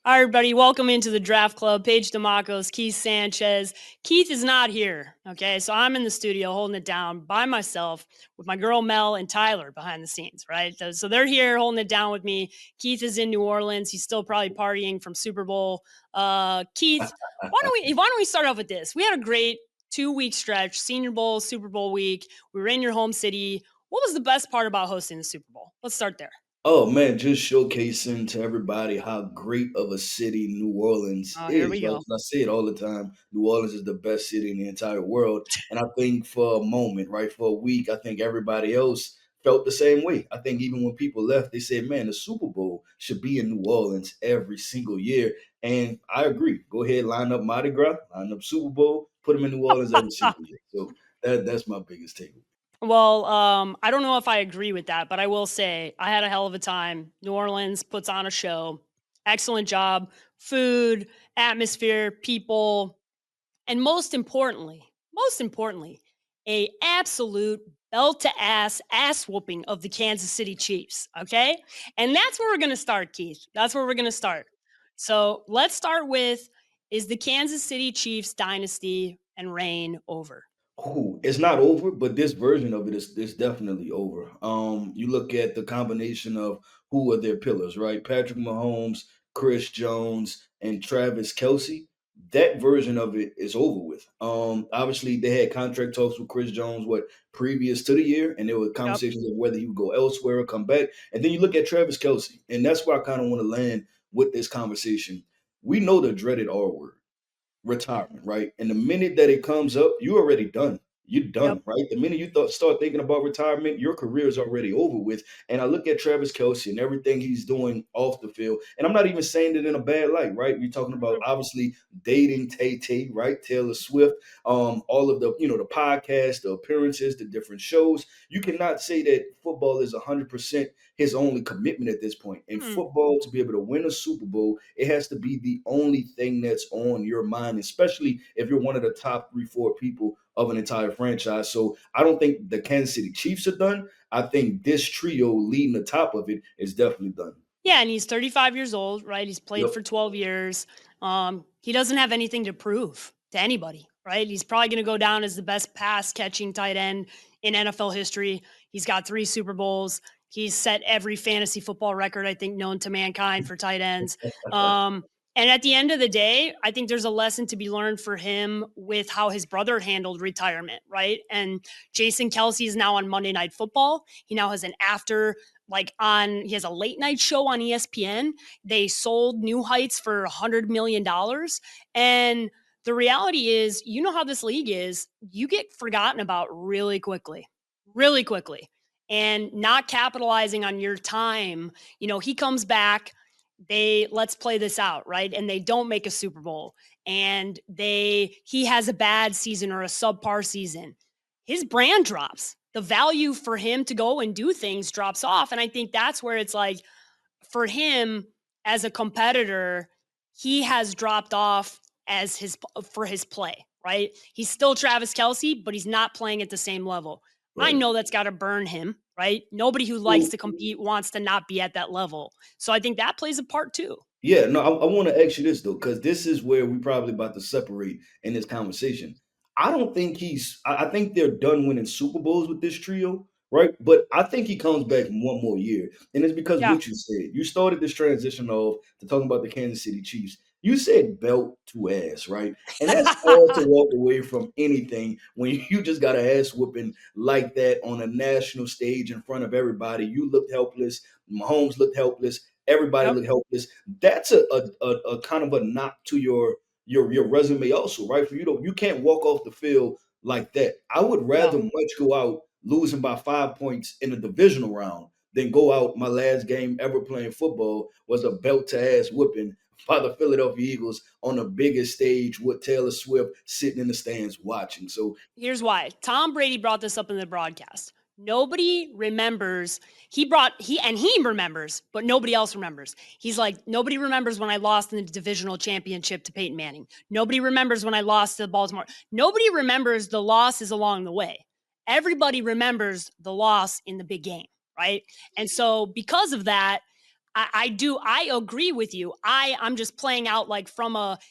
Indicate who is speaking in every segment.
Speaker 1: All right, everybody, welcome into the Draft Club. Paige Dimakos, Keith Sanchez. Keith is not here, okay? So I'm in the studio holding it down by myself with my girl Mel and Tyler behind the scenes, right? So they're here holding it down with me. Keith is in New Orleans. He's still probably partying from Super Bowl. Keith, why don't we start off with this? We had a great 2-week stretch, Senior Bowl, Super Bowl week. We were in your home city. What was the best part about hosting the Super Bowl? Let's start there.
Speaker 2: Oh man, just showcasing to everybody how great of a city New Orleans
Speaker 1: Oh, here we
Speaker 2: is, right?
Speaker 1: go.
Speaker 2: 'Cause I say it all the time. New Orleans is the best city in the entire world. And I think for a moment, right, for a week, I think everybody else felt the same way. I think even when people left, they said, man, the Super Bowl should be in New Orleans every single year. And I agree. Go ahead, line up Mardi Gras, line up Super Bowl, put them in New Orleans every single year. So that's my biggest takeaway.
Speaker 1: Well, I don't know if I agree with that, but I will say I had a hell of a time. New Orleans puts on a show. Excellent job. Food, atmosphere, people, and most importantly, a absolute belt to ass whooping of the Kansas City Chiefs. Okay. And that's where we're going to start, Keith. That's where we're going to start. So let's start with, is the Kansas City Chiefs dynasty and reign over?
Speaker 2: Ooh, it's not over, but this version of it is definitely over. You look at the combination of who are their pillars, right? Patrick Mahomes, Chris Jones, and Travis Kelce. That version of it is over with. Obviously they had contract talks with Chris Jones what previous to the year, and there were
Speaker 1: Yep.
Speaker 2: conversations of whether he would go elsewhere or come back. And then you look at Travis Kelce, and that's where I kind of want to land with this conversation. We know the dreaded R word retirement, right? And the minute that it comes up, you're already done. You're
Speaker 1: Yep.
Speaker 2: done, right? The minute you start thinking about retirement, your career is already over with. And I look at Travis Kelce and everything he's doing off the field, and I'm not even saying it in a bad light, right? You're talking about
Speaker 1: Mhm.
Speaker 2: obviously dating Tay, right? Taylor Swift, all of the the podcasts, the appearances, the different shows. You cannot say that football is 100% his only commitment at this point. In
Speaker 1: Mm.
Speaker 2: football, to be able to win a Super Bowl, it has to be the only thing that's on your mind, especially if you're one of the top three, four people of an entire franchise. So I don't think the Kansas City Chiefs are done. I think this trio leading the top of it is definitely done.
Speaker 1: Yeah, and he's 35 years old, right? He's played
Speaker 2: Yep.
Speaker 1: for 12 years. He doesn't have anything to prove to anybody, right? He's probably going to go down as the best pass catching tight end in NFL history. He's got 3 Super Bowls. He's set every fantasy football record, I think, known to mankind for tight ends. Um, and at the end of the day, I think there's a lesson to be learned for him with how his brother handled retirement, right? And Jason Kelsey is now on Monday Night Football. He now has an after he has a late night show on ESPN. They sold New Heights for $100 million. And the reality is, you know how this league is, you get forgotten about really quickly, and not capitalizing on your time. He comes back, let's play this out, right? And they don't make a Super Bowl, and he has a bad season or a subpar season. His brand drops. The value for him to go and do things drops off. And I think that's where it's like, for him as a competitor, he has dropped off for his play, right? He's still Travis Kelce, but he's not playing at the same level. I
Speaker 2: Right.
Speaker 1: know that's got to burn him, right? Nobody who likes
Speaker 2: So
Speaker 1: to compete wants to not be at that level. So I think that plays a part too.
Speaker 2: yeah, no, I want to ask you this though, because this is where we probably about to separate in this conversation. I don't think I think they're done winning Super Bowls with this trio, right? But I think he comes back one more year. And it's because
Speaker 1: Yeah.
Speaker 2: what you said. You started this transition of to talking about the Kansas City Chiefs. You said belt to ass, right? And that's hard to walk away from anything when you just got a ass whooping like that on a national stage in front of everybody. You looked helpless. Mahomes looked helpless. Everybody
Speaker 1: Yep.
Speaker 2: looked helpless. That's a kind of a knock to your resume also, right? For you can't walk off the field like that. I would
Speaker 1: Yeah.
Speaker 2: rather much go out losing by 5 points in a divisional round than go out. My last game ever playing football was a belt to ass whipping by the Philadelphia Eagles on the biggest stage with Taylor Swift sitting in the stands watching. So
Speaker 1: Here's why. Tom Brady brought this up in the broadcast. Nobody remembers. He remembers, but nobody else remembers. He's like, nobody remembers when I lost in the divisional championship to Peyton Manning. Nobody remembers when I lost to Baltimore. Nobody remembers the losses along the way. Everybody remembers the loss in the big game, right? And so because of that, I agree with you. I'm just playing out like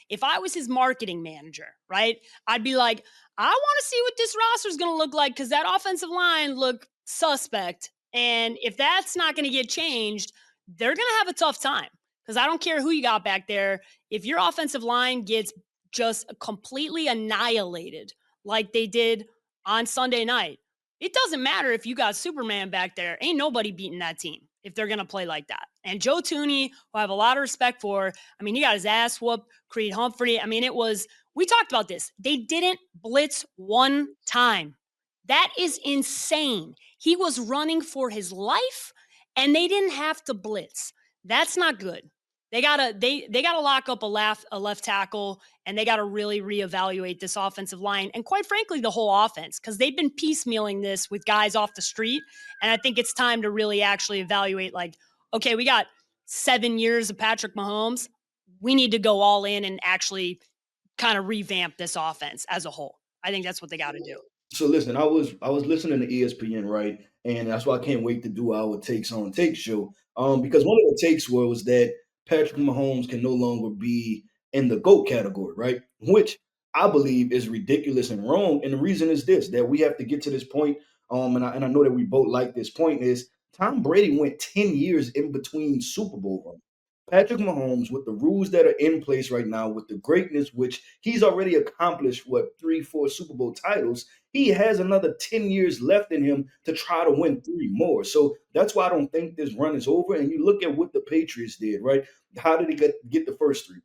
Speaker 1: if I was his marketing manager, right? I'd be like, I want to see what this roster is going to look like because that offensive line look suspect. And if that's not going to get changed, they're going to have a tough time because I don't care who you got back there. If your offensive line gets just completely annihilated like they did on Sunday night, it doesn't matter if you got Superman back there. Ain't nobody beating that team if they're going to play like that. And Joe Tooney, who I have a lot of respect for, I mean, he got his ass whooped. Creed Humphrey, I mean, we talked about this. They didn't blitz one time. That is insane. He was running for his life and they didn't have to blitz. That's not good. They gotta lock up a left tackle and they gotta really reevaluate this offensive line and quite frankly the whole offense because they've been piecemealing this with guys off the street. And I think it's time to really actually evaluate like, okay, we got 7 years of Patrick Mahomes. We need to go all in and actually kind of revamp this offense as a whole. I think that's what they got to do.
Speaker 2: So listen, I was listening to ESPN, right? And that's why I can't wait to do our takes on take show. Because one of the takes was that Patrick Mahomes can no longer be in the GOAT category, right? Which I believe is ridiculous and wrong. And the reason is this: that we have to get to this point. And I know that we both like this point is Tom Brady went 10 years in between Super Bowl runs. Patrick Mahomes, with the rules that are in place right now, with the greatness which he's already accomplished, what, 3, 4 Super Bowl titles, he has another 10 years left in him to try to win 3 more. So that's why I don't think this run is over. And you look at what the Patriots did, right? How did he get the first three?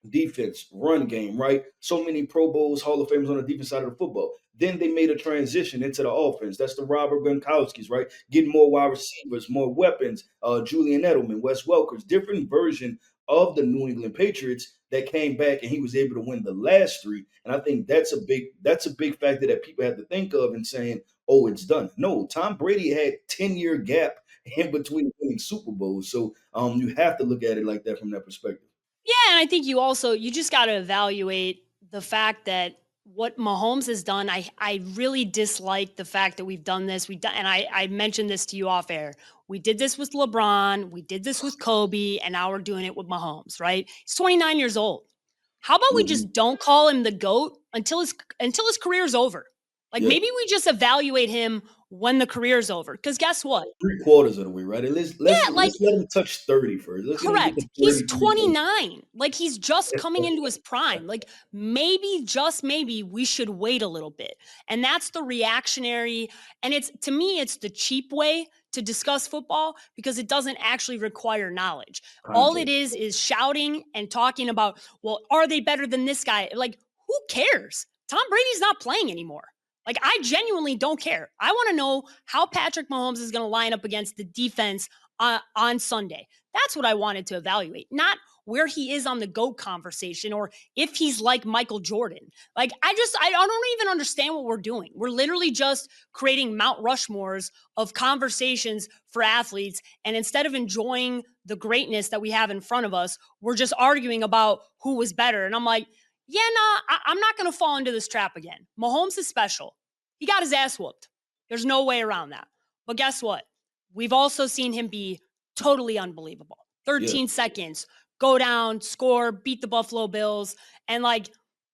Speaker 2: Defense, run game, right? So many Pro Bowls, Hall of Famers on the defense side of the football. Then they made a transition into the offense. That's the Robert Gronkowski's, right? Getting more wide receivers, more weapons. Julian Edelman, Wes Welkers, different version of the New England Patriots that came back and he was able to win the last three. And I think that's a big factor that people have to think of and saying, oh, it's done. No, Tom Brady had 10-year gap in between winning Super Bowls. So you have to look at it like that from that perspective.
Speaker 1: Yeah, and I think you just got to evaluate the fact that what Mahomes has done. I really dislike the fact that we've done this. We've done, and I mentioned this to you off air. We did this with LeBron, we did this with Kobe, and now we're doing it with Mahomes. Right? He's 29 years old. How about we
Speaker 2: Mhm.
Speaker 1: just don't call him the GOAT until his career's over? Like
Speaker 2: Yeah.
Speaker 1: maybe we just evaluate him when the career's over. Because guess what?
Speaker 2: 3 quarters of the way, right? And let's let's
Speaker 1: Yeah, like
Speaker 2: let's let him touch 30 first. Let's get him get to
Speaker 1: correct. He's
Speaker 2: 30
Speaker 1: 29. Like he's just coming into his prime. Like maybe, just maybe, we should wait a little bit. And that's the reactionary. And it's to me, it's the cheap way to discuss football because it doesn't actually require knowledge. All it
Speaker 2: context.
Speaker 1: is shouting and talking about, well, are they better than this guy? Like, who cares? Tom Brady's not playing anymore. Like, I genuinely don't care. I want to know how Patrick Mahomes is going to line up against the defense on Sunday. That's what I wanted to evaluate, not where he is on the GOAT conversation or if he's like Michael Jordan. Like, I don't even understand what we're doing. We're literally just creating Mount Rushmores of conversations for athletes. And instead of enjoying the greatness that we have in front of us, we're just arguing about who was better. And I'm like, yeah, nah, I'm not going to fall into this trap again. Mahomes is special. He got his ass whooped. There's no way around that. But guess what? We've also seen him be totally unbelievable.
Speaker 2: Yeah.
Speaker 1: 13 seconds, go down, score, beat the Buffalo Bills. And like,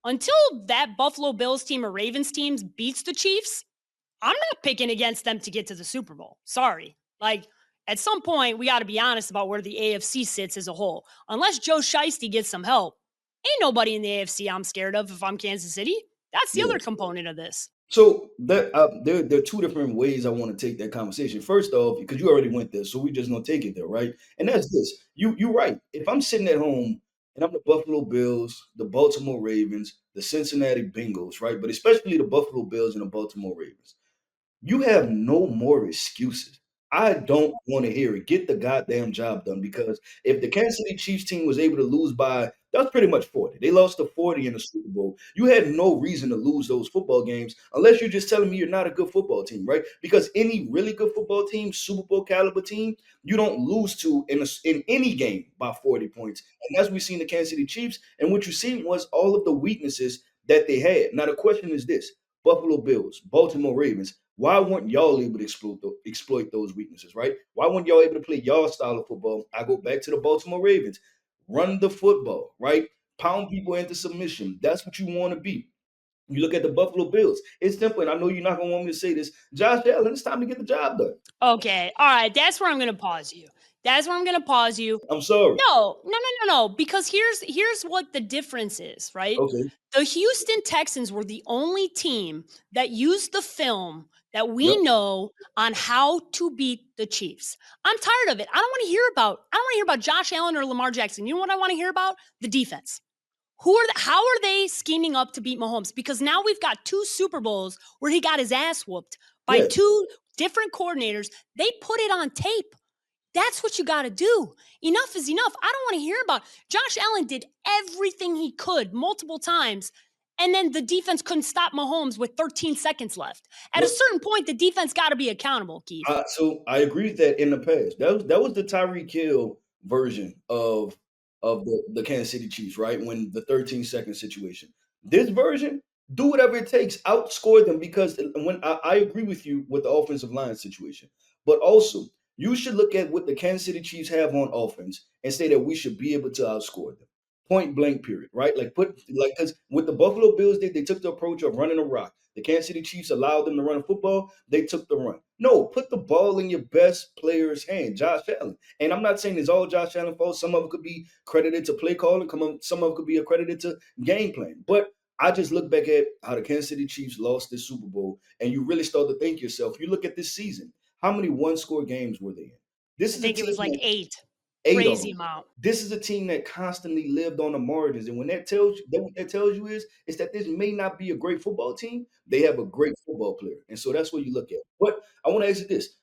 Speaker 1: until that Buffalo Bills team or Ravens teams beats the Chiefs, I'm not picking against them to get to the Super Bowl. Sorry. Like, at some point, we got to be honest about where the AFC sits as a whole. Unless Joe Shiesty gets some help, ain't nobody in the AFC I'm scared of if I'm Kansas City. That's the
Speaker 2: Yeah.
Speaker 1: other component of this.
Speaker 2: So there are two different ways I want to take that conversation. First off, because you already went there, so we just gonna take it there, right? And that's this. You're right. If I'm sitting at home and I'm the Buffalo Bills, the Baltimore Ravens, the Cincinnati Bengals, right? But especially the Buffalo Bills and the Baltimore Ravens. You have no more excuses. I don't want to hear it. Get the goddamn job done because if the Kansas City Chiefs team was able to lose by that's pretty much 40. They lost to 40 in the Super Bowl. You had no reason to lose those football games unless you're just telling me you're not a good football team, right? Because any really good football team, Super Bowl caliber team, you don't lose to in any game by 40 points. And that's what we've seen the Kansas City Chiefs. And what you seen was all of the weaknesses that they had. Now the question is this: Buffalo Bills, Baltimore Ravens. Why weren't y'all able to exploit those weaknesses, right? Why weren't y'all able to play y'all style of football? I go back to the Baltimore Ravens. Run the football, right? Pound people into submission. That's what you want to be. You look at the Buffalo Bills. It's simple, and I know you're not going to want me to say this. Josh Allen, it's time to get the job done.
Speaker 1: Okay. All right. That's where I'm going to pause you. That's where I'm going to pause you.
Speaker 2: I'm sorry.
Speaker 1: No. Because here's what the difference is, right?
Speaker 2: Okay.
Speaker 1: The Houston Texans were the only team that used the film that we
Speaker 2: Yep.
Speaker 1: know on how to beat the Chiefs. I'm tired of it. I don't want to hear about Josh Allen or Lamar Jackson. You know what I want to hear about? The defense. How are they scheming up to beat Mahomes? Because now we've got two Super Bowls where he got his ass whooped by
Speaker 2: Yes.
Speaker 1: two different coordinators. They put it on tape. That's what you got to do. Enough is enough. I don't want to hear about Josh Allen did everything he could multiple times, and then the defense couldn't stop Mahomes with 13 seconds left. At a
Speaker 2: Well,
Speaker 1: certain point, the defense got to be accountable, Keith.
Speaker 2: so I agree with that in the past. That was the Tyreek Hill version of the Kansas City Chiefs, right? When the 13-second situation. This version, do whatever it takes, outscore them because when I agree with you with the offensive line situation, but also you should look at what the Kansas City Chiefs have on offense and say that we should be able to outscore them. Point blank, period, right? Because with the Buffalo Bills, they took the approach of running a rock. The Kansas City Chiefs allowed them to run a football. They took the run. No, put the ball in your best player's hand, Josh Allen. And I'm not saying it's all Josh Allen fault. Some of it could be credited to play calling. Some of it could be accredited to game plan. But I just look back at how the Kansas City Chiefs lost this Super Bowl, and you really start to think yourself. You look at this season. How many one-score games were they in? This
Speaker 1: I
Speaker 2: is a
Speaker 1: think it
Speaker 2: team
Speaker 1: was like
Speaker 2: that
Speaker 1: 8.
Speaker 2: eight of
Speaker 1: Crazy
Speaker 2: them.
Speaker 1: amount.
Speaker 2: This is a team that constantly lived on the margins, and when that tells you that what that tells you is that this may not be a great football team. They have a great football player, and so that's what you look at. But I want to ask you this: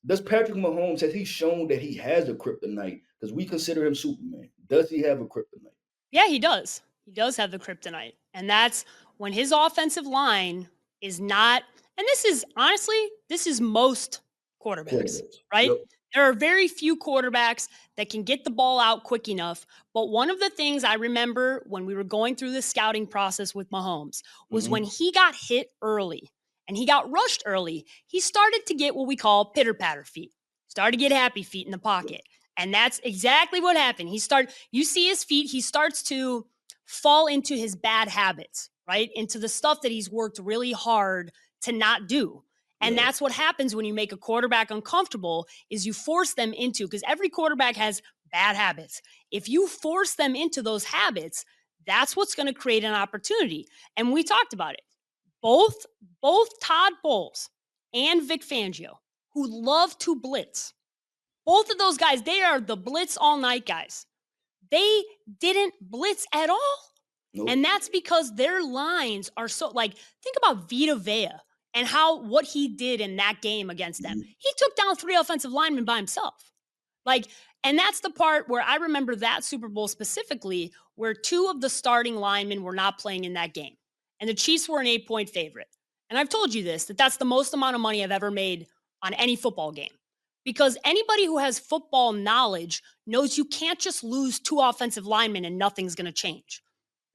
Speaker 2: does Patrick Mahomes has he shown that he has a kryptonite? Because we consider him Superman. Does he have a kryptonite?
Speaker 1: Yeah, he does. He does have the kryptonite. And that's when his offensive line is not, and this is honestly, this is most quarterbacks,
Speaker 2: Quarterbacks.
Speaker 1: right?
Speaker 2: Yep.
Speaker 1: There are very few quarterbacks that can get the ball out quick enough. But one of the things I remember when we were going through the scouting process with Mahomes was when
Speaker 2: Hmm.
Speaker 1: he got hit early and he got rushed early, he started to get what we call pitter patter feet, started to get happy feet in the
Speaker 2: Yep.
Speaker 1: pocket. And that's exactly what happened. You see his feet, he starts to fall into his bad habits, right? Into the stuff that he's worked really hard to not do. And
Speaker 2: Right.
Speaker 1: that's what happens when you make a quarterback uncomfortable is you force them into because every quarterback has bad habits. If you force them into those habits, that's what's going to create an opportunity. And we talked about it. Both both Todd Bowles and Vic Fangio, who love to blitz, both of those guys, they are the blitz all night guys. They didn't blitz at all. And
Speaker 2: Nope.
Speaker 1: that's because their lines are so like think about Vita Vea and how what he did in that game against them.
Speaker 2: Mhm.
Speaker 1: He took down 3 offensive linemen by himself. Like, and that's the part where I remember that Super Bowl specifically, where 2 of the starting linemen were not playing in that game. And the Chiefs were an 8-point favorite. And I've told you this, that that's the most amount of money I've ever made on any football game. Because anybody who has football knowledge knows you can't just lose 2 offensive linemen and nothing's going to change.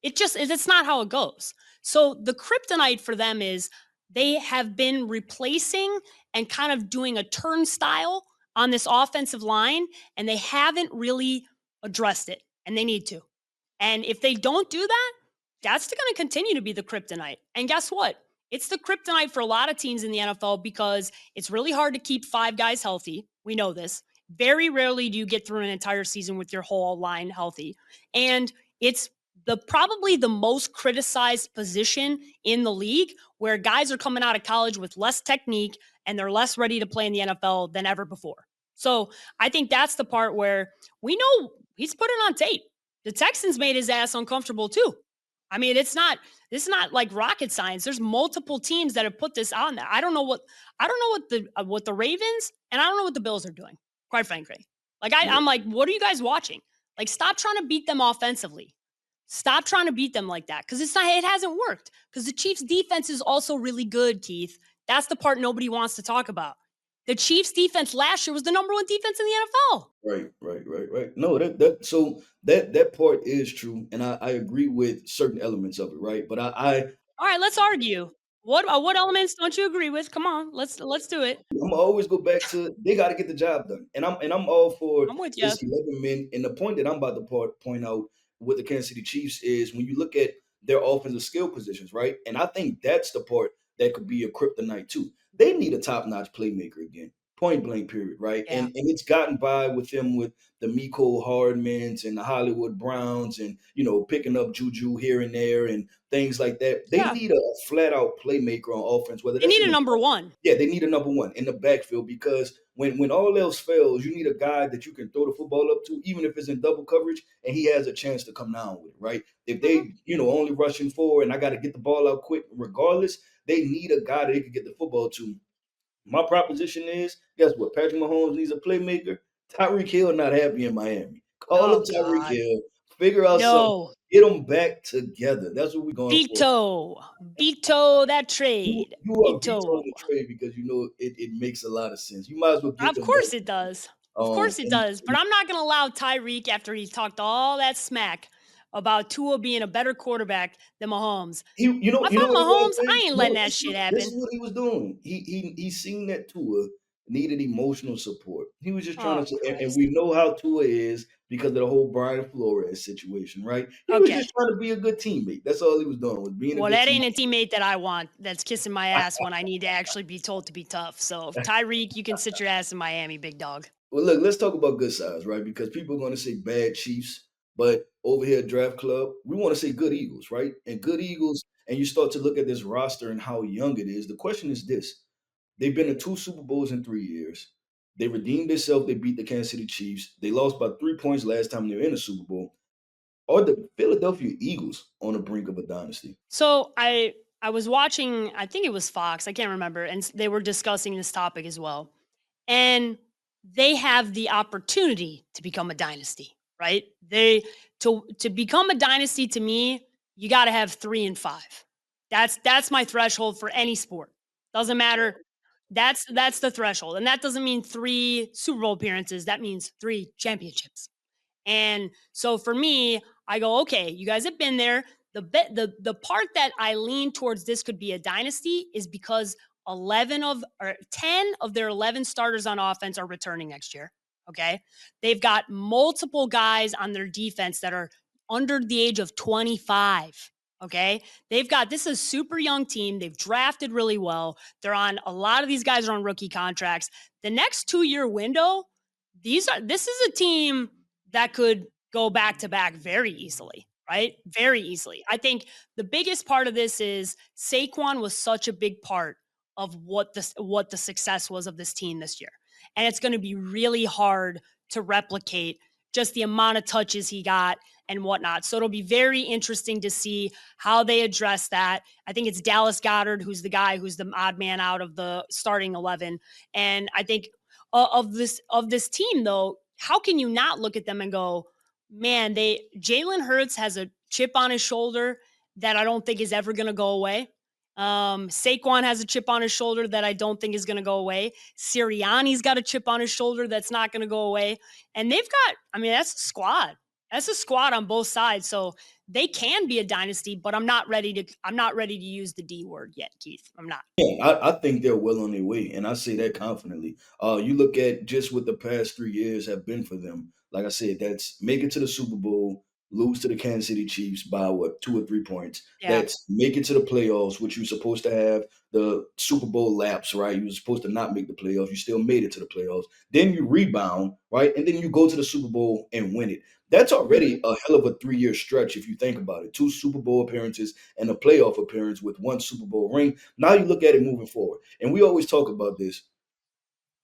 Speaker 1: It's not how it goes. So the kryptonite for them is they have been replacing and kind of doing a turnstile on this offensive line, and they haven't really addressed it, and they need to. And if they don't do that, that's going to continue to be the kryptonite. And guess what? It's the kryptonite for a lot of teams in the NFL because it's really hard to keep 5 guys healthy. We know this. Very rarely do you get through an entire season with your whole line healthy. And it's probably the most criticized position in the league where guys are coming out of college with less technique and they're less ready to play in the NFL than ever before. So I think that's the part where we know he's put it on tape. The Texans made his ass uncomfortable too. I mean, it's not like rocket science. There's multiple teams that have put this on there. I don't know what the Ravens and I don't know what the Bills are doing. Quite frankly, like
Speaker 2: Yep.
Speaker 1: I'm like, what are you guys watching? Like, stop trying to beat them offensively. Stop trying to beat them like that because it hasn't worked. Because the Chiefs' defense is also really good, Keith. That's the part nobody wants to talk about. The Chiefs' defense last year was the number one defense in the NFL.
Speaker 2: Right. No, that part is true, and I agree with certain elements of it, right? But
Speaker 1: All right, let's argue. What elements don't you agree with? Come on, let's do it.
Speaker 2: I'm always go back to they got to get the job done, and I'm all for
Speaker 1: I'm with you.
Speaker 2: this 11 men. And the point that I'm about to point out with the Kansas City Chiefs is when you look at their offensive skill positions, right? And I think that's the part that could be a kryptonite too. They need a top notch playmaker again, point blank, period, right?
Speaker 1: Yeah.
Speaker 2: And it's gotten by with them with the Miko Hardmans and the Hollywood Browns, and picking up Juju here and there and things like that. They
Speaker 1: Yeah.
Speaker 2: need a flat out playmaker on offense, whether
Speaker 1: They
Speaker 2: that's
Speaker 1: need
Speaker 2: in
Speaker 1: a
Speaker 2: the
Speaker 1: number one.
Speaker 2: yeah, they need a number one in the backfield because when all else fails, you need a guy that you can throw the football up to, even if it's in double coverage, and he has a chance to come down with it, right? If
Speaker 1: Mhm.
Speaker 2: they, only rushing forward and I got to get the ball out quick, regardless, they need a guy that they can get the football to. My proposition is, guess what? Patrick Mahomes needs a playmaker. Tyreek Hill not happy in Miami. Call
Speaker 1: Oh
Speaker 2: up Tyreek
Speaker 1: God.
Speaker 2: Hill, figure out something,
Speaker 1: No.
Speaker 2: get them back together. That's what we're going for.
Speaker 1: Veto. Veto that
Speaker 2: You
Speaker 1: trade.
Speaker 2: you are vetoing
Speaker 1: Veto.
Speaker 2: the trade because it makes a lot of sense. You might as well get
Speaker 1: Of
Speaker 2: them back
Speaker 1: course it
Speaker 2: together.
Speaker 1: does. Of course it
Speaker 2: And
Speaker 1: does. But I'm not going to allow Tyreek, after he's talked all that smack about Tua being a better quarterback than Mahomes.
Speaker 2: he, you know,
Speaker 1: If
Speaker 2: you know
Speaker 1: I'm
Speaker 2: what it was,
Speaker 1: Mahomes,
Speaker 2: Paige?
Speaker 1: I ain't
Speaker 2: No,
Speaker 1: letting that shit
Speaker 2: this is
Speaker 1: happen.
Speaker 2: what he was doing. He seen that Tua needed emotional support. He was just trying
Speaker 1: Oh
Speaker 2: to, and
Speaker 1: Christ.
Speaker 2: we know how Tua is because of the whole Brian Flores situation, right? He was
Speaker 1: Okay.
Speaker 2: just trying to be a good teammate. That's all he was doing, was being a
Speaker 1: Well,
Speaker 2: good
Speaker 1: that
Speaker 2: teammate.
Speaker 1: ain't a teammate that I want that's kissing my ass when I need to actually be told to be tough. So, Tyreek, you can sit your ass in Miami, big dog.
Speaker 2: Well, look, let's talk about good sides, right? Because people are going to say bad Chiefs, but over here at Draft Club, we want to say good Eagles, right? And good Eagles, and you start to look at this roster and how young it is. The question is this: they've been to two Super Bowls in 3 years. They redeemed themselves. They beat the Kansas City Chiefs. They lost by 3 points last time they were in a Super Bowl. Are the Philadelphia Eagles on the brink of a dynasty?
Speaker 1: So, I was watching, I think it was Fox, I can't remember, and they were discussing this topic as well. And they have the opportunity to become a dynasty, right? They to become a dynasty, to me, you got to have 3 and 5. That's my threshold for any sport. Doesn't matter. That's the threshold. And that doesn't mean 3 Super Bowl appearances. That means 3 championships. And so for me, I go, okay, you guys have been there. The part that I lean towards this could be a dynasty is because 11 of or 10 of their 11 starters on offense are returning next year. Okay. They've got multiple guys on their defense that are under the age of 25. Okay. They've got this is a super young team. They've drafted really well. They're on a lot of these guys are on rookie contracts. The next 2-year window, this is a team that could go back to back very easily, right? Very easily. I think the biggest part of this is Saquon was such a big part of what the success was of this team this year. And it's going to be really hard to replicate just the amount of touches he got and whatnot. So it'll be very interesting to see how they address that. I think it's Dallas Goddard who's the guy who's the odd man out of the starting 11. And I think of this team though, how can you not look at them and go, man, Jalen Hurts has a chip on his shoulder that I don't think is ever going to go away. Saquon has a chip on his shoulder that I don't think is going to go away. Sirianni's got a chip on his shoulder that's not going to go away. And they've got, I mean, that's a squad. That's a squad on both sides. So they can be a dynasty, but I'm not ready to use the D word yet, Keith. I'm not.
Speaker 2: Yeah, I think they're well on their way, and I say that confidently. You look at just what the past 3 years have been for them. Like I said, that's make it to the Super Bowl, lose to the Kansas City Chiefs by what 2 or 3 points.
Speaker 1: Yeah.
Speaker 2: That's make it to the playoffs, which you're supposed to have the Super Bowl lapse, right? You were supposed to not make the playoffs. You still made it to the playoffs. Then you rebound, right? And then you go to the Super Bowl and win it. That's
Speaker 1: Mhm.
Speaker 2: already a hell of a 3 year stretch if you think about it. Two Super Bowl appearances and a playoff appearance with one Super Bowl ring. Now you look at it moving forward. And we always talk about this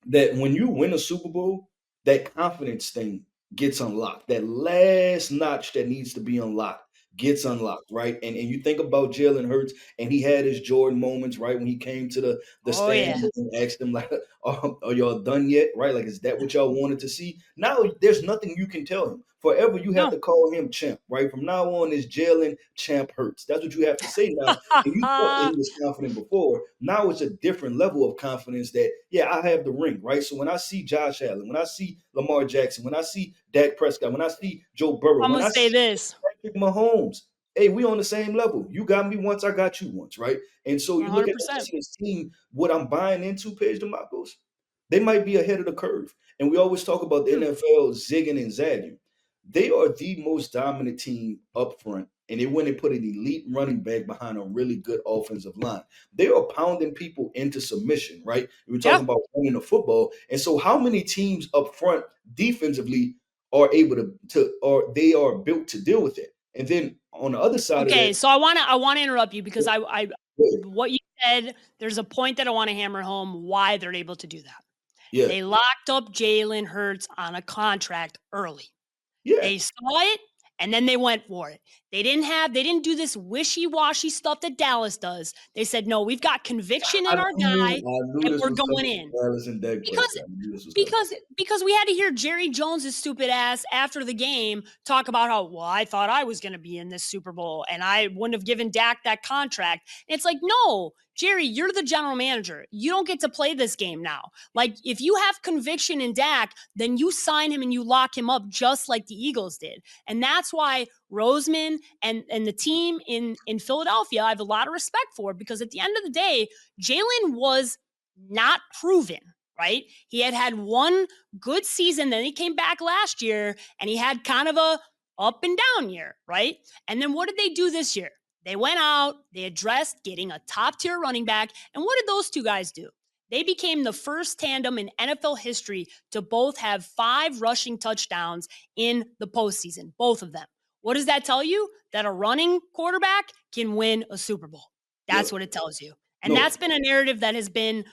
Speaker 2: that when you win a Super Bowl, that confidence thing gets unlocked. That last notch that needs to be unlocked gets unlocked, right? And you think about Jalen Hurts, and he had his Jordan moments, right? When he came to the
Speaker 1: Oh
Speaker 2: stand
Speaker 1: yeah.
Speaker 2: and asked them, like, are y'all done yet? Right? Like, is that what y'all wanted to see? Now there's nothing you can tell him. Forever you have
Speaker 1: No.
Speaker 2: to call him champ, right? From now on, is Jalen Champ Hurts. That's what you have to say now. And you thought that he was confident before. Now it's a different level of confidence that, yeah, I have the ring, right? So when I see Josh Allen, when I see Lamar Jackson, when I see Dak Prescott, when I see Joe Burrow,
Speaker 1: I'm
Speaker 2: when
Speaker 1: gonna
Speaker 2: I
Speaker 1: say
Speaker 2: see
Speaker 1: this.
Speaker 2: Patrick Mahomes, hey, we on the same level. You got me once, I got you once, right? And so you look at the
Speaker 1: 100%.
Speaker 2: rest of this team, what I'm buying into, Paige Dimakos, they might be ahead of the curve. And we always talk about the
Speaker 1: Hmm.
Speaker 2: NFL zigging and zagging. They are the most dominant team up front. And they went and put an elite running back behind a really good offensive line. They are pounding people into submission, right? We're
Speaker 1: Yeah.
Speaker 2: talking about running the football. And so how many teams up front defensively are able to or they are built to deal with it? And then on the other side of that,
Speaker 1: Okay, so I wanna interrupt you because I what you said, there's a point that I wanna hammer home why they're able to do that.
Speaker 2: yeah,
Speaker 1: They locked up Jalen Hurts on a contract early.
Speaker 2: yeah.
Speaker 1: They saw it and then they went for it. They didn't do this wishy-washy stuff that Dallas does. They said, "No, we've got conviction
Speaker 2: I
Speaker 1: in our
Speaker 2: knew
Speaker 1: guy
Speaker 2: I knew
Speaker 1: and
Speaker 2: this
Speaker 1: we're
Speaker 2: was
Speaker 1: going
Speaker 2: coming
Speaker 1: in."
Speaker 2: from Dallas and Dak
Speaker 1: Because
Speaker 2: Prescott. I knew this was coming.
Speaker 1: because we had to hear Jerry Jones's stupid ass after the game talk about how, well, I thought I was going to be in this Super Bowl and I wouldn't have given Dak that contract. And it's like, no, Jerry, you're the general manager. You don't get to play this game now. Like, if you have conviction in Dak, then you sign him and you lock him up just like the Eagles did. And that's why Roseman and the team in Philadelphia, I have a lot of respect for, because at the end of the day, Jalen was not proven, right? He had one good season, then he came back last year and he had kind of a up and down year, right? And then what did they do this year? They went out, they addressed getting a top tier running back. And what did those two guys do? They became the first tandem in NFL history to both have 5 rushing touchdowns in the postseason, both of them. What does that tell you? That a running quarterback can win a Super Bowl. That's
Speaker 2: Yep.
Speaker 1: what it tells you. And
Speaker 2: No,
Speaker 1: that's been a narrative that has been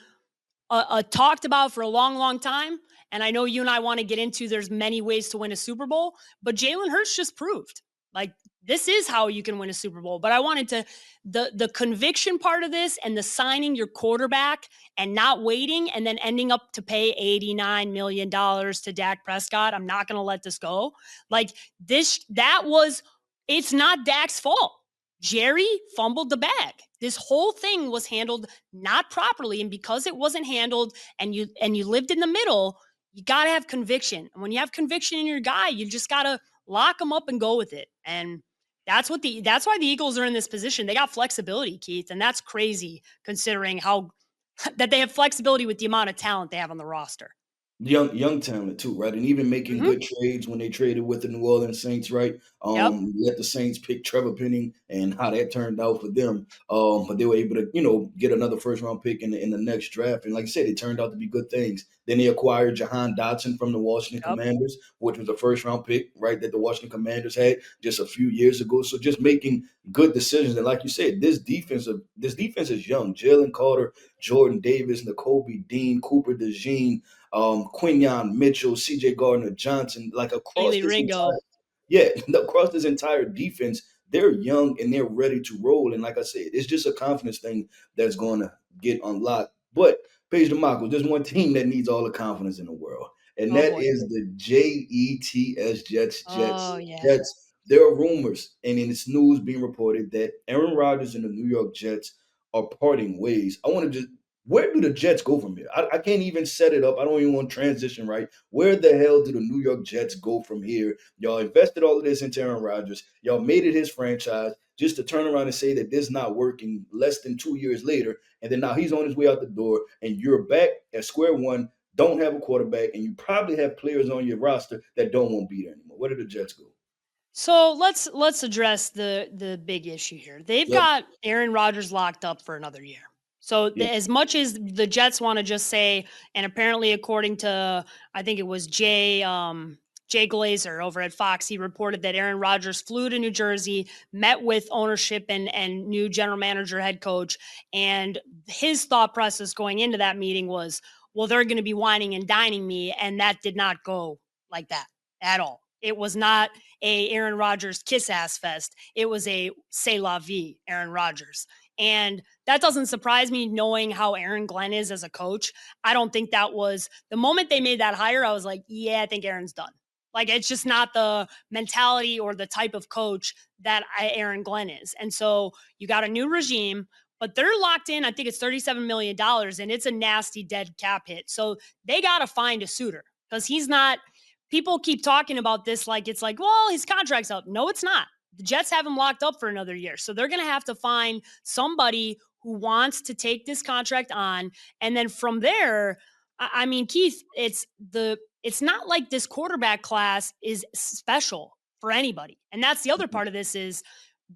Speaker 1: talked about for a long, long time. And I know you and I want to get into there's many ways to win a Super Bowl, but Jalen Hurts just proved like this is how you can win a Super Bowl. But I wanted to the conviction part of this and the signing your quarterback and not waiting and then ending up to pay $89 million to Dak Prescott. I'm not gonna let this go. Like that was it's not Dak's fault. Jerry fumbled the bag. This whole thing was handled not properly, and because it wasn't handled and you lived in the middle, you got to have conviction. And when you have conviction in your guy, you just got to lock them up and go with it. And that's why the Eagles are in this position. They got flexibility, Keith, and that's crazy considering how that they have flexibility with the amount of talent they have on the roster.
Speaker 2: young talent too, right? And even making
Speaker 1: Mhm.
Speaker 2: good trades when they traded with the New Orleans Saints, right?
Speaker 1: Yep.
Speaker 2: Let the Saints pick Trevor Penning and how that turned out for them. But they were able to, get another first round pick in the next draft. And like I said, it turned out to be good things. Then they acquired Jahan Dotson from the Washington
Speaker 1: Yep.
Speaker 2: Commanders, which was a first round pick, right? That the Washington Commanders had just a few years ago. So just making good decisions. And like you said, this defense is young. Jalen Carter, Jordan Davis, N'Kobe Dean, Cooper DeJean, Quinyon Mitchell, CJ Gardner Johnson, like across
Speaker 1: Haley
Speaker 2: this
Speaker 1: Ringo.
Speaker 2: entire, yeah, across this entire defense, they're young and they're ready to roll. And like I said, it's just a confidence thing that's going to get unlocked. But Paige DeMarco, there's one team that needs all the confidence in the world, and
Speaker 1: Oh
Speaker 2: that
Speaker 1: boy.
Speaker 2: is the Jets.
Speaker 1: Oh yeah.
Speaker 2: Jets. There are rumors, and in it's news being reported that Aaron Rodgers and the New York Jets are parting ways. I want to just where do the Jets go from here? I can't even set it up. I don't even want to transition right. Where the hell do the New York Jets go from here? Y'all invested all of this into Aaron Rodgers. Y'all made it his franchise just to turn around and say that this is not working less than 2 years later. And then now he's on his way out the door and you're back at square one, don't have a quarterback, and you probably have players on your roster that don't want to be there anymore. Where do the Jets go?
Speaker 1: So let's address the big issue here. They've
Speaker 2: Yep.
Speaker 1: got Aaron Rodgers locked up for another year. So
Speaker 2: Yep.
Speaker 1: as much as the Jets want to just say, and apparently according to I think it was Jay Glazer over at Fox, he reported that Aaron Rodgers flew to New Jersey, met with ownership and new general manager, head coach, and his thought process going into that meeting was, well, they're going to be whining and dining me, and that did not go like that at all. It was not a Aaron Rodgers kiss ass fest. It was a say la vie Aaron Rodgers. And that doesn't surprise me knowing how Aaron Glenn is as a coach. I don't think that was the moment they made that hire. I was like, yeah, I think Aaron's done. Like, it's just not the mentality or the type of coach that Aaron Glenn is. And so you got a new regime, but they're locked in. I think it's $37 million and it's a nasty dead cap hit. So they got to find a suitor because he's not. People keep talking about this like it's like, well, his contract's up. No, it's not. The Jets have him locked up for another year. So they're going to have to find somebody who wants to take this contract on. And then from there, I mean, Keith, it's not like this quarterback class is special for anybody. And that's the other part of this is,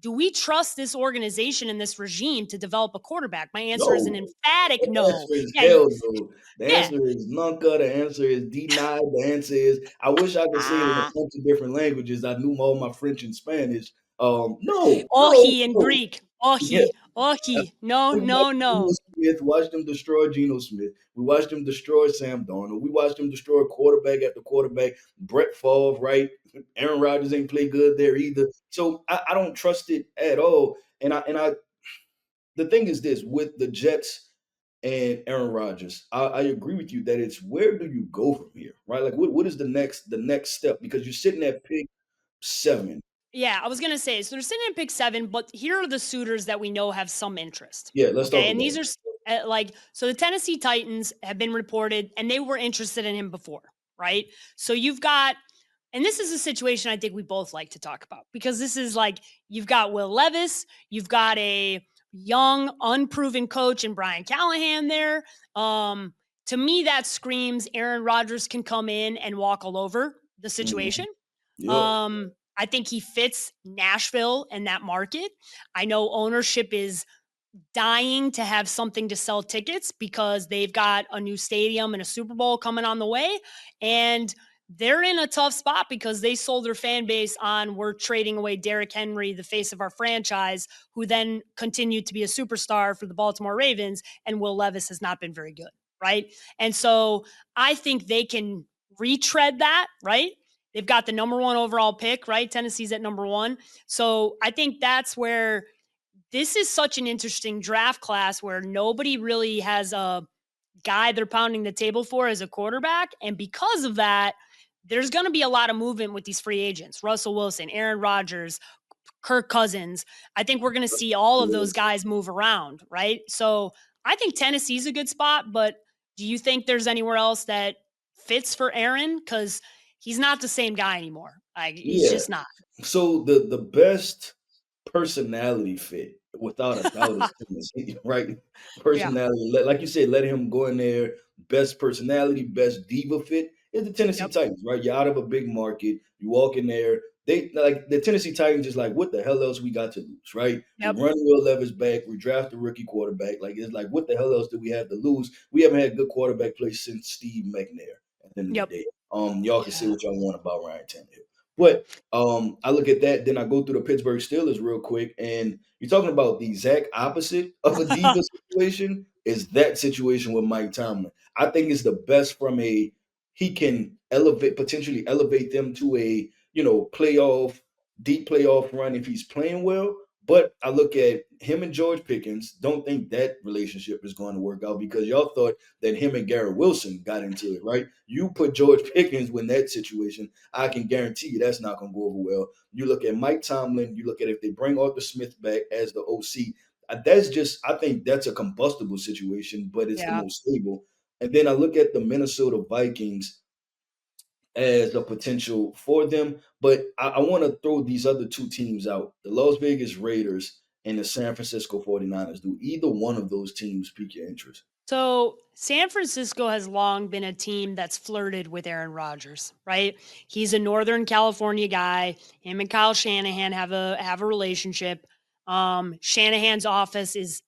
Speaker 1: do we trust this organization and this regime to develop a quarterback? My answer is an
Speaker 2: No.
Speaker 1: emphatic
Speaker 2: The
Speaker 1: no.
Speaker 2: answer is
Speaker 1: Yeah,
Speaker 2: hell no. The
Speaker 1: yeah.
Speaker 2: answer is nunca. The answer is denied. The answer is I wish I could say it in a
Speaker 1: Ah,
Speaker 2: bunch of different languages. I knew all my French and Spanish. No, no,
Speaker 1: Ohi in
Speaker 2: no.
Speaker 1: Greek.
Speaker 2: Yeah,
Speaker 1: Ohi. Ohi. No,
Speaker 2: we
Speaker 1: no,
Speaker 2: watched Geno
Speaker 1: no.
Speaker 2: Smith, watched him destroy Geno Smith. We watched him destroy Sam Darnold. We watched him destroy quarterback after quarterback. Brett Favre, right? Aaron Rodgers ain't play good there either. So I don't trust it at all. And I the thing is this with the Jets and Aaron Rodgers, I agree with you that it's where do you go from here, right? Like what is the next step? Because you're sitting at pick 7.
Speaker 1: Yeah, I was gonna say, so they're sitting in pick 7, but here are the suitors that we know have some interest.
Speaker 2: Yeah, let's talk
Speaker 1: Okay, and
Speaker 2: about
Speaker 1: these
Speaker 2: it.
Speaker 1: are like, so the Tennessee Titans have been reported, and they were interested in him before, right? So you've got, and this is a situation I think we both like to talk about because this is like you've got Will Levis, you've got a young, unproven coach in Brian Callahan there. Um, to me, that screams Aaron Rodgers can come in and walk all over the situation.
Speaker 2: Mhm. Yep.
Speaker 1: I think he fits Nashville and that market. I know ownership is dying to have something to sell tickets because they've got a new stadium and a Super Bowl coming on the way. And they're in a tough spot because they sold their fan base on we're trading away Derrick Henry, the face of our franchise, who then continued to be a superstar for the Baltimore Ravens. And Will Levis has not been very good. Right. And so I think they can retread that. Right. They've got the number 1 overall pick, right? Tennessee's at number 1. So I think that's where this is such an interesting draft class where nobody really has a guy they're pounding the table for as a quarterback. And because of that, there's going to be a lot of movement with these free agents. Russell Wilson, Aaron Rodgers, Kirk Cousins. I think we're going to see all of those guys move around, right? So I think Tennessee's a good spot, but do you think there's anywhere else that fits for Aaron? Because he's not the same guy anymore. Like, he's
Speaker 2: Yeah.
Speaker 1: just not.
Speaker 2: So the best personality fit, without a doubt, is Tennessee, right?
Speaker 1: Yeah.
Speaker 2: Personality, like you said, let him go in there. Best personality, best diva fit is the Tennessee
Speaker 1: Yep.
Speaker 2: Titans, right? You're out of a big market. You walk in there. They like the Tennessee Titans is like, what the hell else we got to lose, right? We
Speaker 1: Yep.
Speaker 2: run Will Levis back. We draft a rookie quarterback. Like it's like, what the hell else do we have to lose? We haven't had good quarterback play since Steve McNair. At the end of the
Speaker 1: Yep.
Speaker 2: day, y'all can say
Speaker 1: Yeah.
Speaker 2: what y'all want about Ryan Tannehill, but I look at that, then I go through the Pittsburgh Steelers real quick, and you're talking about the exact opposite of a diva situation is that situation with Mike Tomlin. I think it's the best from a he can potentially elevate them to a deep playoff run if he's playing well. But I look at him and George Pickens, don't think that relationship is going to work out because y'all thought that him and Garrett Wilson got into it, right? You put George Pickens in that situation, I can guarantee you that's not going to go over well. You look at Mike Tomlin, you look at if they bring Arthur Smith back as the OC, I think that's a combustible situation, but it's the
Speaker 1: Yeah.
Speaker 2: most stable. And then I look at the Minnesota Vikings as a potential for them, but I want to throw these other two teams out, the Las Vegas Raiders and the San Francisco 49ers. Do either one of those teams pique your interest?
Speaker 1: So San Francisco has long been a team that's flirted with Aaron Rodgers, right? He's a Northern California guy. Him and Kyle Shanahan have a relationship. Shanahan's office is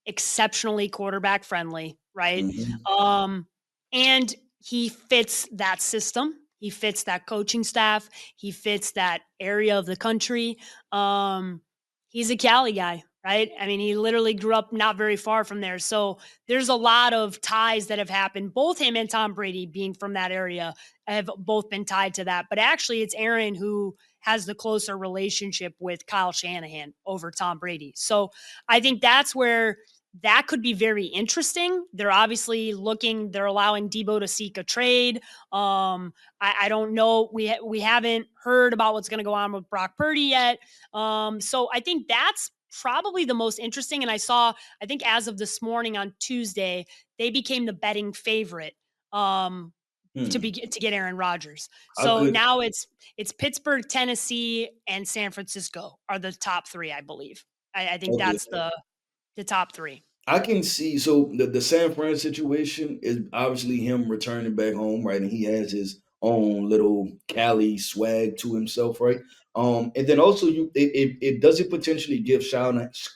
Speaker 1: exceptionally quarterback friendly, right?
Speaker 2: Mhm.
Speaker 1: Um, and he fits that system. He fits that coaching staff. He fits that area of the country. Um, he's a Cali guy, right? I mean, he literally grew up not very far from there. So there's a lot of ties that have happened. Both him and Tom Brady, being from that area, have both been tied to that. But actually, it's Aaron who has the closer relationship with Kyle Shanahan over Tom Brady. So I think that's where that could be very interesting. They're obviously they're allowing Debo to seek a trade. I don't know. We haven't heard about what's going to go on with Brock Purdy yet. So I think that's probably the most interesting. And I think as of this morning on Tuesday, they became the betting favorite. Um,
Speaker 2: Hmm.
Speaker 1: to get Aaron Rodgers.
Speaker 2: I
Speaker 1: So
Speaker 2: could
Speaker 1: now it's Pittsburgh, Tennessee, and San Francisco are the top three, I believe. I think
Speaker 2: okay.
Speaker 1: that's the top three.
Speaker 2: I can see so the San Fran situation is obviously him returning back home, right? And he has his own little Cali swag to himself, right? And then also it does it potentially give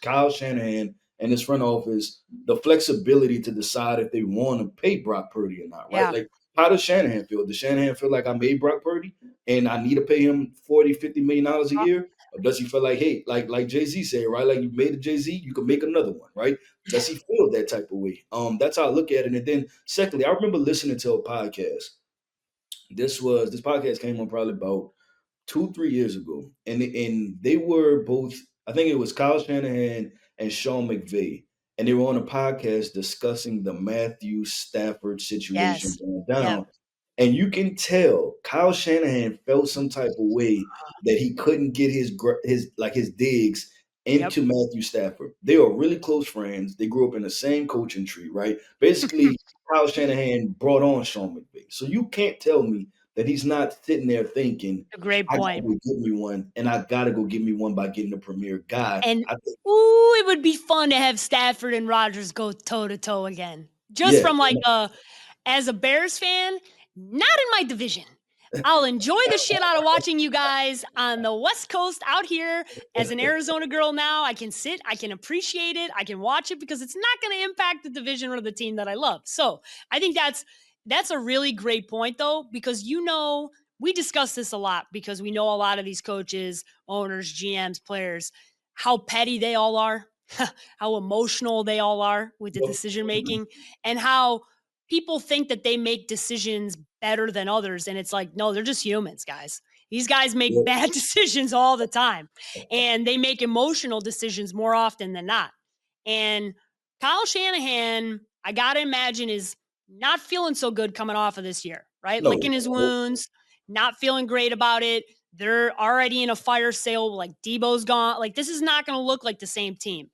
Speaker 2: Kyle Shanahan and his front office the flexibility to decide if they want to pay Brock Purdy or not, right?
Speaker 1: Yeah.
Speaker 2: Like how does Shanahan feel? Does Shanahan feel like I made Brock Purdy and I need to pay him 40, $50 million a year? Or does he feel like, hey, like Jay-Z said, right? Like you made a Jay-Z, you can make another one, right? Does he feel that type of way? That's how I look at it. And then secondly, I remember listening to a podcast. This podcast came on probably about 2, 3 years ago, and they were both. I think it was Kyle Shanahan and Sean McVay, and they were on a podcast discussing the Matthew Stafford situation
Speaker 1: Yes.
Speaker 2: going
Speaker 1: Yep.
Speaker 2: down. And you can tell Kyle Shanahan felt some type of way that he couldn't get his digs
Speaker 1: Yep.
Speaker 2: into Matthew Stafford. They are really close friends. They grew up in the same coaching tree, right? Basically, Kyle Shanahan brought on Sean McVay. So you can't tell me that he's not sitting there thinking,
Speaker 1: A great
Speaker 2: I gotta
Speaker 1: point.
Speaker 2: go get me one, and I gotta go get me one by getting the premier guy.
Speaker 1: And
Speaker 2: I think,
Speaker 1: ooh, it would be fun to have Stafford and Rodgers go toe to toe again. Just
Speaker 2: yeah,
Speaker 1: from like as a Bears fan, not in my division. I'll enjoy the shit out of watching you guys on the West Coast out here. As an Arizona girl now, I can sit, I can appreciate it, I can watch it because it's not going to impact the division or the team that I love. So I think that's a really great point though, because we discuss this a lot because we know a lot of these coaches, owners, GMs, players, how petty they all are, how emotional they all are with the decision making, and how people think that they make decisions better than others. And it's like, no, they're just humans, guys. These guys make
Speaker 2: yeah,
Speaker 1: bad decisions all the time, and they make emotional decisions more often than not. And Kyle Shanahan, I got to imagine, is not feeling so good coming off of this year, right?
Speaker 2: no,
Speaker 1: Licking his wounds, not feeling great about it. They're already in a fire sale. Like Debo's gone. Like this is not going to look like the same team.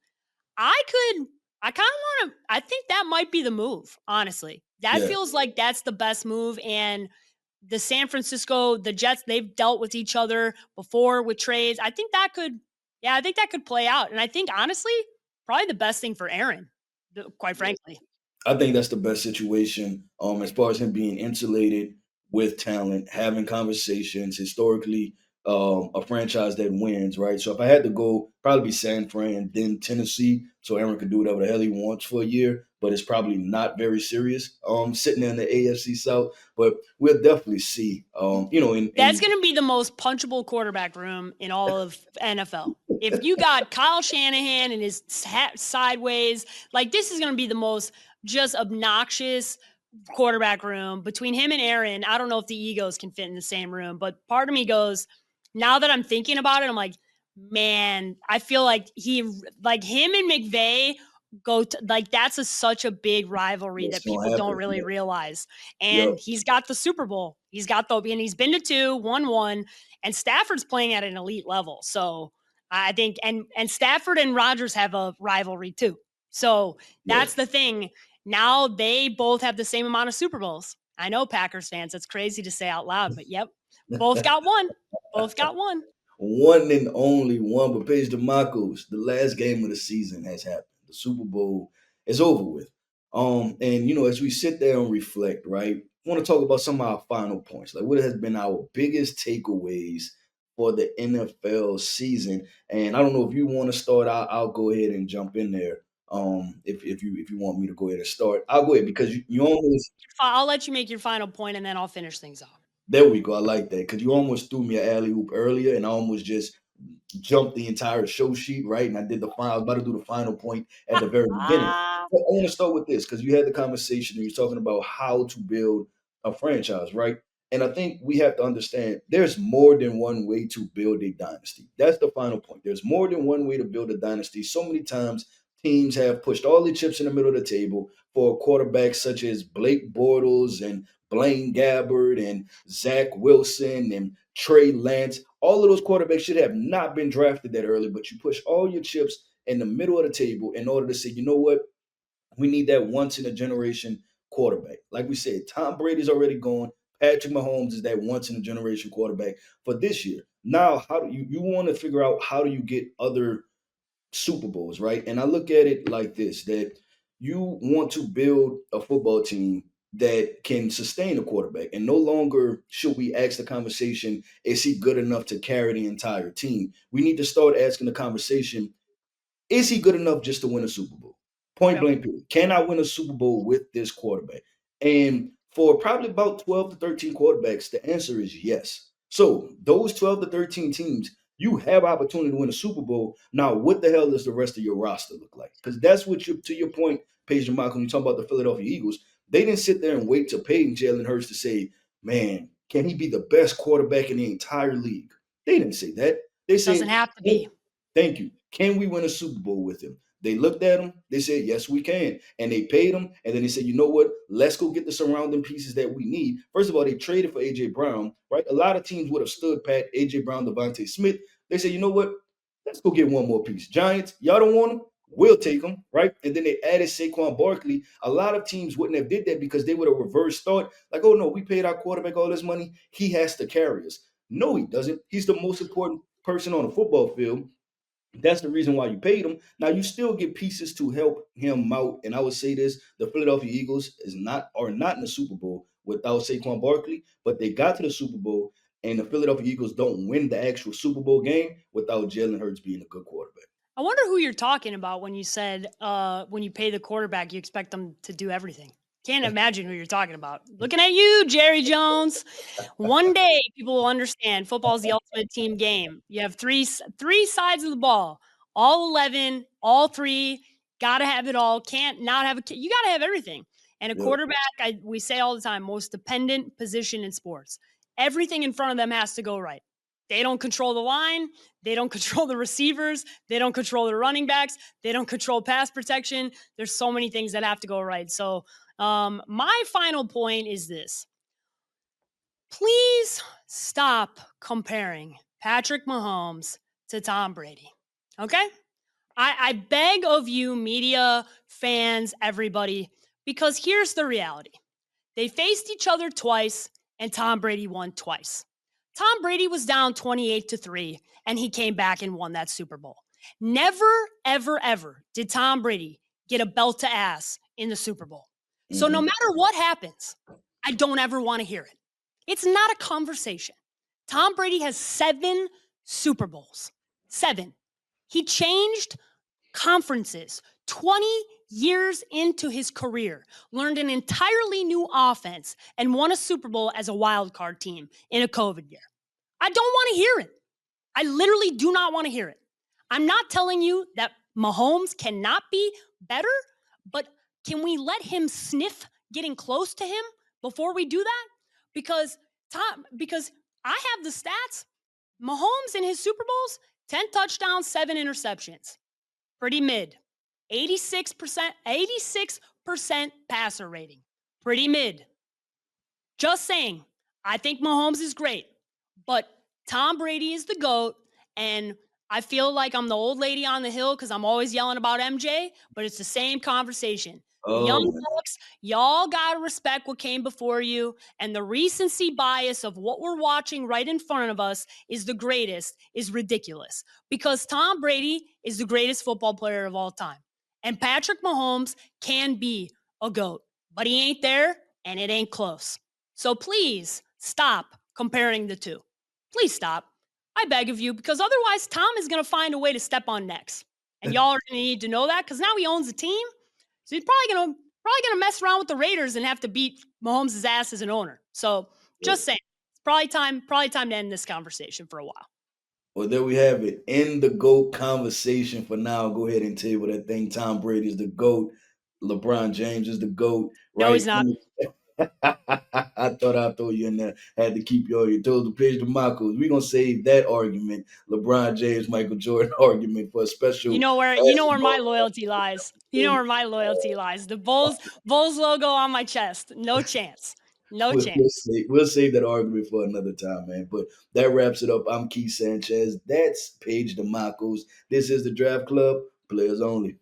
Speaker 1: I could, I kind of want to, I think that might be the move, honestly. That
Speaker 2: yeah,
Speaker 1: feels like that's the best move. And the Jets, they've dealt with each other before with trades. I think that could play out. And I think, honestly, probably the best thing for Aaron, quite frankly.
Speaker 2: I think that's the best situation. As far as him being insulated with talent, having conversations, historically, a franchise that wins, right? So if I had to go, probably be San Fran, then Tennessee, so Aaron could do whatever the hell he wants for a year, but it's probably not very serious. Sitting there in the AFC South, but we'll definitely see.
Speaker 1: That's going to be the most punchable quarterback room in all of NFL. If you got Kyle Shanahan and his sideways, like this is going to be the most just obnoxious quarterback room between him and Aaron. I don't know if the egos can fit in the same room, but part of me goes, now that I'm thinking about it, I'm like, man, I feel like like him and McVay like that's such a big rivalry
Speaker 2: What's
Speaker 1: that
Speaker 2: gonna
Speaker 1: people don't
Speaker 2: happen?
Speaker 1: really realize.
Speaker 2: Yep,
Speaker 1: And he's got the Super Bowl. And he's been to two, won one, and Stafford's playing at an elite level. So I think, and Stafford and Rodgers have a rivalry too. So
Speaker 2: yep,
Speaker 1: that's the thing. Now they both have the same amount of Super Bowls. I know Packers fans, that's crazy to say out loud, but yep, both got one. Both got one.
Speaker 2: one and only one. But Paige Dimakos, the last game of the season has happened. The Super Bowl is over with. And as we sit there and reflect, right, I want to talk about some of our final points, like what has been our biggest takeaways for the NFL season. And I don't know if you want to start. I'll go ahead and jump in there. If you want me to go ahead and start, I'll go ahead because you almost
Speaker 1: I'll let you make your final point and then I'll finish things off.
Speaker 2: there we go. I like that because you almost threw me an alley oop earlier, and I almost just jumped the entire show sheet, right? And I did the final. I was about to do the final point at the very beginning. But I want to start with this because you had the conversation and you're talking about how to build a franchise, right? And I think we have to understand there's more than one way to build a dynasty. That's the final point. There's more than one way to build a dynasty. So many times teams have pushed all the chips in the middle of the table for quarterbacks such as Blake Bortles and Blaine Gabbert and Zach Wilson and Trey Lance. All of those quarterbacks should have not been drafted that early, but you push all your chips in the middle of the table in order to say, you know what? We need that once in a generation quarterback. Like we said, Tom Brady's already gone. Patrick Mahomes is that once in a generation quarterback for this year. Now, how do you want to figure out how do you get other Super Bowls, right? And I look at it like this, that you want to build a football team that can sustain a quarterback. And no longer should we ask the conversation, is he good enough to carry the entire team? We need to start asking the conversation, is he good enough just to win a Super Bowl? Point
Speaker 1: Yep.
Speaker 2: blank period. Can I win a Super Bowl with this quarterback? And for probably about 12 to 13 quarterbacks, the answer is yes. So those 12 to 13 teams, you have opportunity to win a Super Bowl. Now, what the hell does the rest of your roster look like? Because that's what you, to your point, Paige and Michael, when you talk about the Philadelphia Eagles, they didn't sit there and wait to pay Jalen Hurts to say, man, can he be the best quarterback in the entire league? They didn't say that. They
Speaker 1: Doesn't
Speaker 2: said,
Speaker 1: have to be.
Speaker 2: thank you. Can we win a Super Bowl with him? They looked at him. They said, yes, we can. And they paid him. And then they said, you know what? Let's go get the surrounding pieces that we need. First of all, they traded for A.J. Brown, right? A lot of teams would have stood pat A.J. Brown, Devontae Smith. They said, you know what? Let's go get one more piece. Giants, y'all don't want him? We'll take him, right? And then they added Saquon Barkley. A lot of teams wouldn't have did that because they would have reversed thought, like, oh, no, we paid our quarterback all this money. He has to carry us. No, he doesn't. He's the most important person on the football field. That's the reason why you paid him. Now you still get pieces to help him out. And I would say this: the Philadelphia Eagles are not in the Super Bowl without Saquon Barkley, but they got to the Super Bowl, and the Philadelphia Eagles don't win the actual Super Bowl game without Jalen Hurts being a good quarterback.
Speaker 1: I wonder who you're talking about when you said when you pay the quarterback, you expect them to do everything. Can't imagine who you're talking about. Looking at you, Jerry Jones. One day, people will understand football is the ultimate team game. You have three sides of the ball, all 11, all three. Got to have it all. Can't not have a. You got to have everything. And a
Speaker 2: Yep.
Speaker 1: quarterback, we say all the time, most dependent position in sports. Everything in front of them has to go right. They don't control the line. They don't control the receivers. They don't control the running backs. They don't control pass protection. There's so many things that have to go right. So, my final point is this: please stop comparing Patrick Mahomes to Tom Brady. Okay? I beg of you, media, fans, everybody, because here's the reality. They faced each other twice, and Tom Brady won twice. Tom Brady was down 28-3, and he came back and won that Super Bowl. Never, ever, ever did Tom Brady get a belt to ass in the Super Bowl. So no
Speaker 2: Mhm.
Speaker 1: matter what happens, I don't ever want to hear it. It's not a conversation. Tom Brady has 7 Super Bowls. 7. He changed conferences 20 years into his career, learned an entirely new offense, and won a Super Bowl as a wild card team in a COVID year. I don't want to hear it. I literally do not want to hear it. I'm not telling you that Mahomes cannot be better, but can we let him sniff getting close to him before we do that? Because because I have the stats. Mahomes in his Super Bowls, 10 touchdowns, 7 interceptions. Pretty mid. 86% passer rating. Pretty mid. Just saying. I think Mahomes is great, but Tom Brady is the GOAT, and I feel like I'm the old lady on the hill because I'm always yelling about MJ, but it's the same conversation. The young
Speaker 2: Oh,
Speaker 1: bucks, y'all got to respect what came before you, and the recency bias of what we're watching right in front of us is the greatest, is ridiculous because Tom Brady is the greatest football player of all time. And Patrick Mahomes can be a GOAT, but he ain't there, and it ain't close. So please stop comparing the two. Please stop. I beg of you, because otherwise Tom is going to find a way to step on necks. And y'all are going to need to know that because now he owns the team. So he's probably gonna mess around with the Raiders and have to beat Mahomes' ass as an owner. So
Speaker 2: yeah.
Speaker 1: just saying, it's probably time to end this conversation for a while.
Speaker 2: Well, there we have it. In the GOAT conversation for now. Go ahead and table that thing. Tom Brady is the GOAT. LeBron James is the GOAT,
Speaker 1: No,
Speaker 2: right?
Speaker 1: he's not.
Speaker 2: I thought I'd throw you in there. Had to keep you on your toes. The Paige Dimakos. We're gonna save that argument, LeBron James, Michael Jordan argument for a
Speaker 1: You
Speaker 2: special
Speaker 1: know where you know where my
Speaker 2: basketball
Speaker 1: loyalty lies. You know where my loyalty lies. The Bulls logo on my chest. No chance. No chance.
Speaker 2: we'll save that argument for another time, man. But that wraps it up. I'm Keith Sanchez. That's Paige Dimakos. This is the Draft Club. Players only.